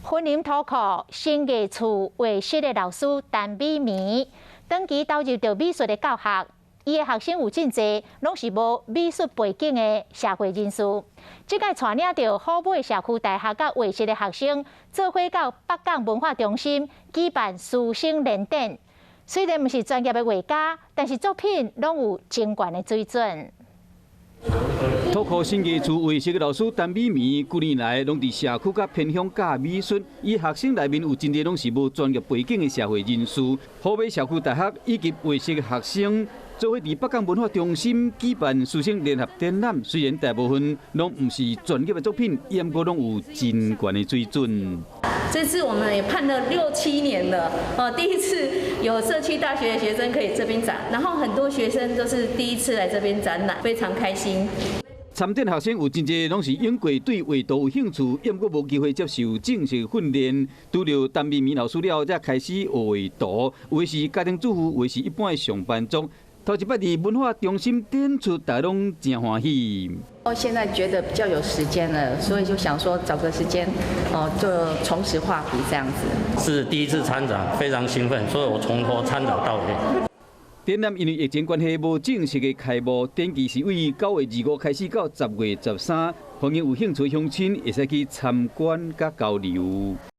婚姻土库新艺处画室的老师陈美棉，长期投入着美术的教学。伊的学生有真侪，拢是无美术背景的社会人士。即届带领着虎尾社区大学甲画室的学生，做伙到北港文化中心举办师生联展。虽然毋是专业的画家，但是作品拢有真悬的水准。土库新艺处画室的老师陈美棉，几年来拢伫社区甲偏乡教美术。伊学生内面有真侪拢是无专业背景的社会人士。虎尾社区大学以及画室的学生，做伙伫北港文化中心举办师生联合展览。虽然大部分拢毋是专业的作品，不过拢有真悬的水准。这次我们也盼了6、7年了，第一次有社区大学的学生可以这边展，然后很多学生都是第一次来这边展览，非常开心。参展学生有真侪拢是因过对画图有兴趣，不过无机会接受正式训练。拄着陈美棉老师了，才开始学画图。有的是家庭主妇，有的是一般的上班族。头一摆伫文化中心展出，大家拢真欢喜。现在觉得比较有时间了，所以就想说找个时间，就重拾画笔这样子。是第一次参展，非常兴奋，所以我从头参展到尾。展览因为疫情关系无正式的开幕，展期是为9月25开始到10月13，欢迎有兴趣乡亲会使去参观甲交流。